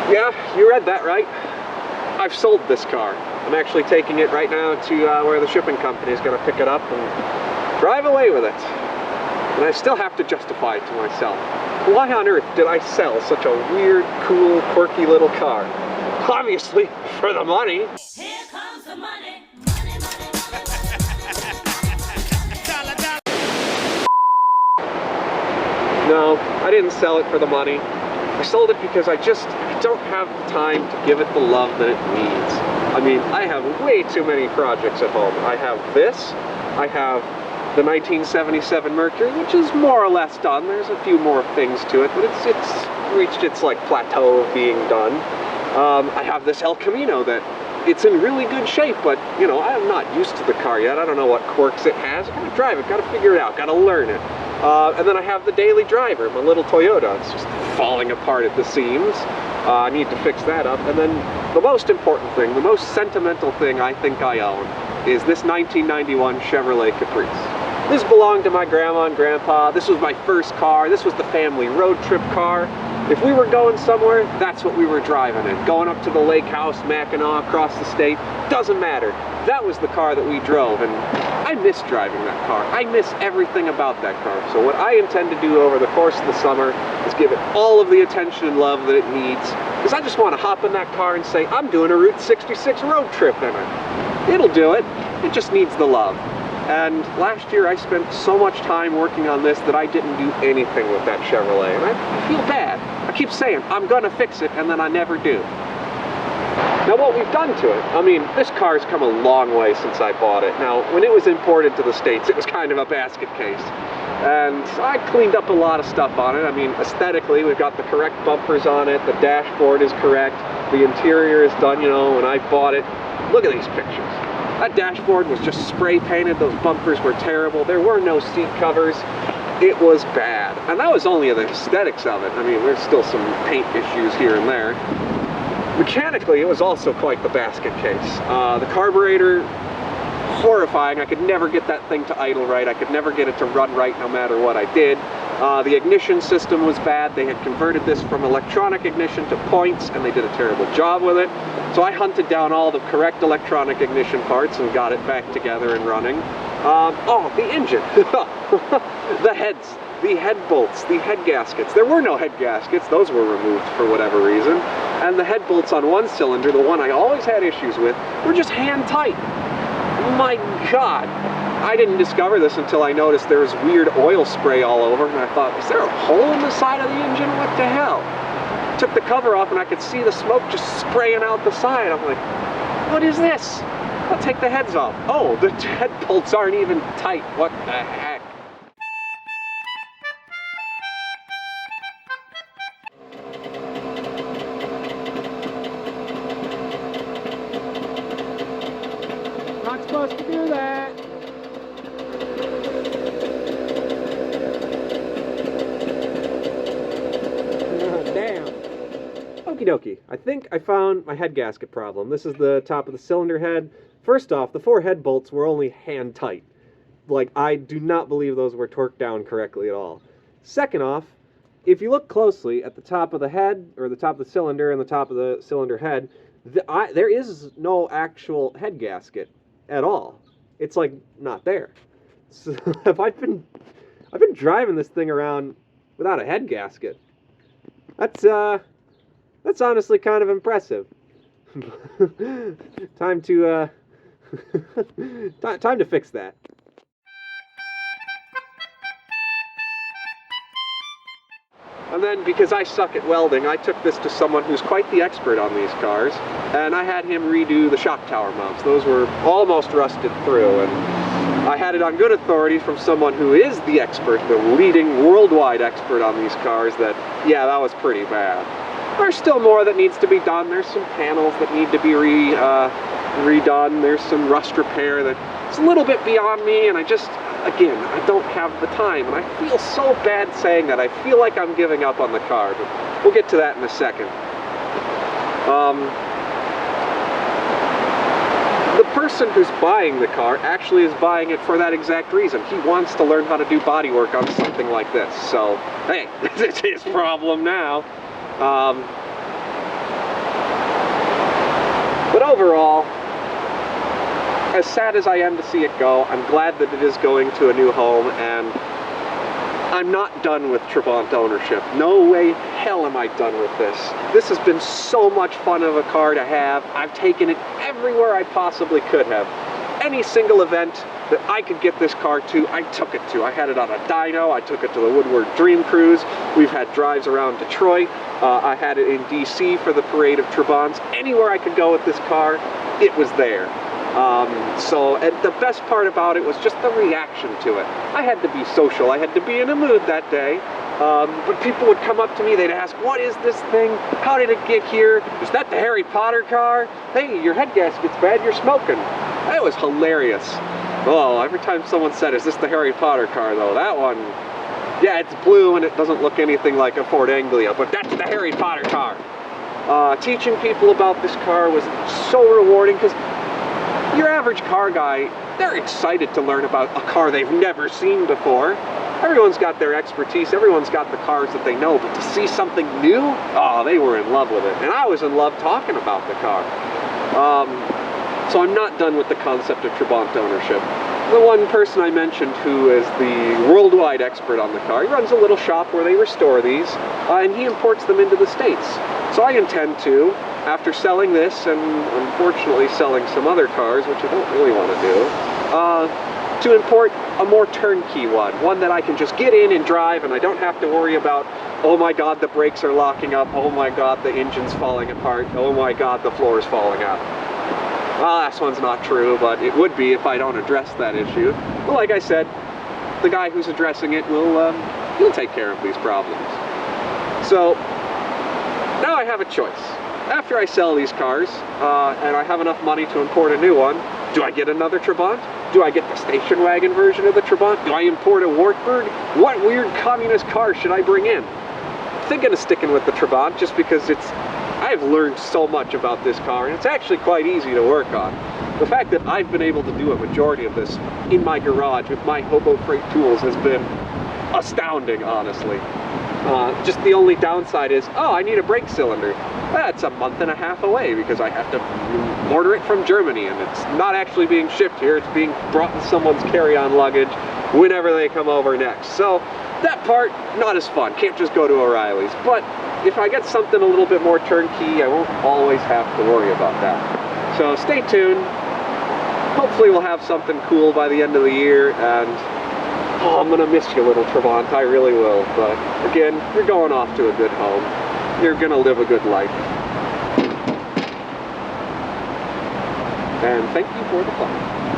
Yeah, you read that right. I've sold this car. I'm actually taking it right now to where the shipping company is going to pick it up and drive away with it. And I still have to justify it to myself. Why on earth did I sell such a weird, cool, quirky little car? Obviously, for the money. Here comes the money. No, I didn't sell it for the money. I sold it because I don't have the time to give it the love that it needs. I mean, I have way too many projects at home. I have this, I have the 1977 Mercury, which is more or less done. There's a few more things to it, but it's reached its like plateau of being done. I have this El Camino that it's in really good shape, but you know, I am not used to the car yet. I don't know what quirks it has. I gotta drive it, gotta figure it out, gotta learn it. And then I have the daily driver, my little Toyota. It's just falling apart at the seams. I need to fix that up. And then the most important thing, the most sentimental thing I think I own is this 1991 Chevrolet Caprice. This belonged to my grandma and grandpa. This was my first car. This was the family road trip car. If we were going somewhere, that's what we were driving in. Going up to the lake house, Mackinac, across the state, doesn't matter. That was the car that we drove, and I miss driving that car. I miss everything about that car. So what I intend to do over the course of the summer is give it all of the attention and love that it needs, because I just want to hop in that car and say, I'm doing a Route 66 road trip in it. It'll do it. It just needs the love. And last year I spent so much time working on this that I didn't do anything with that Chevrolet, and I feel bad. I keep saying, I'm gonna fix it, and then I never do. Now what we've done to it, I mean, this car's come a long way since I bought it. Now, when it was imported to the States, it was kind of a basket case. And I cleaned up a lot of stuff on it. I mean, aesthetically, we've got the correct bumpers on it, the dashboard is correct, the interior is done, you know, when I bought it. Look at these pictures. That dashboard was just spray painted, those bumpers were terrible, there were no seat covers. It was bad. And that was only the aesthetics of it. I mean, there's still some paint issues here and there. Mechanically, it was also quite the basket case. The carburetor, horrifying. I could never get that thing to idle right. I could never get it to run right no matter what I did. The ignition system was bad. They had converted this from electronic ignition to points, and they did a terrible job with it. So I hunted down all the correct electronic ignition parts and got it back together and running. Oh, the engine. The heads, the head bolts, the head gaskets. There were no head gaskets. Those were removed for whatever reason. And the head bolts on one cylinder, the one I always had issues with, were just hand tight. My God. I didn't discover this until I noticed there was weird oil spray all over, and I thought, is there a hole in the side of the engine? What the hell? Took the cover off and I could see the smoke just spraying out the side. I'm like, what is this? I'll take the heads off. Oh, the head bolts aren't even tight. What the heck? Not supposed to do that. Damn. Okie dokie. I think I found my head gasket problem. This is the top of the cylinder head. First off, the 4 head bolts were only hand tight. Like, I do not believe those were torqued down correctly at all. Second off, if you look closely at the top of the head, or the top of the cylinder and the top of the cylinder head, there is no actual head gasket at all. It's like not there. So I've been driving this thing around without a head gasket. That's honestly kind of impressive. Time to time to fix that. And then, because I suck at welding, I took this to someone who's quite the expert on these cars, and I had him redo the shock tower mounts. Those were almost rusted through, and I had it on good authority from someone who is the expert, the leading worldwide expert on these cars, that, yeah, that was pretty bad. There's still more that needs to be done. There's some panels that need to be redone. There's some rust repair that's a little bit beyond me, and again, I don't have the time, and I feel so bad saying that. I feel like I'm giving up on the car, but we'll get to that in a second. The person who's buying the car actually is buying it for that exact reason. He wants to learn how to do bodywork on something like this, so, hey, it's his problem now. But overall, as sad as I am to see it go, I'm glad that it is going to a new home, and I'm not done with Trabant ownership. No way hell am I done with this. This has been so much fun of a car to have. I've taken it everywhere I possibly could have. Any single event that I could get this car to, I took it to. I had it on a dyno, I took it to the Woodward Dream Cruise, we've had drives around Detroit, I had it in DC for the Parade of Trabants. Anywhere I could go with this car, it was there. And the best part about it was just the reaction to it. I had to be social, I had to be in a mood that day. But people would come up to me, they'd ask, what is this thing? How did it get here? Is that the Harry Potter car? Hey, your head gasket's bad, you're smoking. That was hilarious. Oh, every time someone said, is this the Harry Potter car though? That one, yeah, it's blue and it doesn't look anything like a Ford Anglia, but that's the Harry Potter car. Teaching people about this car was so rewarding, because your average car guy, they're excited to learn about a car they've never seen before. Everyone's got their expertise, everyone's got the cars that they know, but to see something new, oh, they were in love with it. And I was in love talking about the car. So I'm not done with the concept of Trabant ownership. The one person I mentioned who is the worldwide expert on the car, he runs a little shop where they restore these, and he imports them into the States. So I intend to, after selling this, and unfortunately selling some other cars, which I don't really want to do, to import a more turnkey one that I can just get in and drive, and I don't have to worry about, oh my god, the brakes are locking up, oh my god, the engine's falling apart, oh my god, the floor is falling out. Well, last one's not true, but it would be if I don't address that issue. But like I said, the guy who's addressing it will he'll take care of these problems. So now I have a choice. After I sell these cars, and I have enough money to import a new one, do I get another Trabant? Do I get the station wagon version of the Trabant? Do I import a Wartburg? What weird communist car should I bring in? I'm thinking of sticking with the Trabant just because I've learned so much about this car, and it's actually quite easy to work on. The fact that I've been able to do a majority of this in my garage with my Hobo Freight tools has been astounding, honestly. Just the only downside is, oh, I need a brake cylinder. That's a month and a half away because I have to order it from Germany, and it's not actually being shipped here, it's being brought in someone's carry-on luggage whenever they come over next. So that part, not as fun, can't just go to O'Reilly's. But if I get something a little bit more turnkey, I won't always have to worry about that. So stay tuned. Hopefully we'll have something cool by the end of the year, and oh, I'm gonna miss you, little Trabant, I really will. But again, you're going off to a good home. You're gonna live a good life. And thank you for the fun.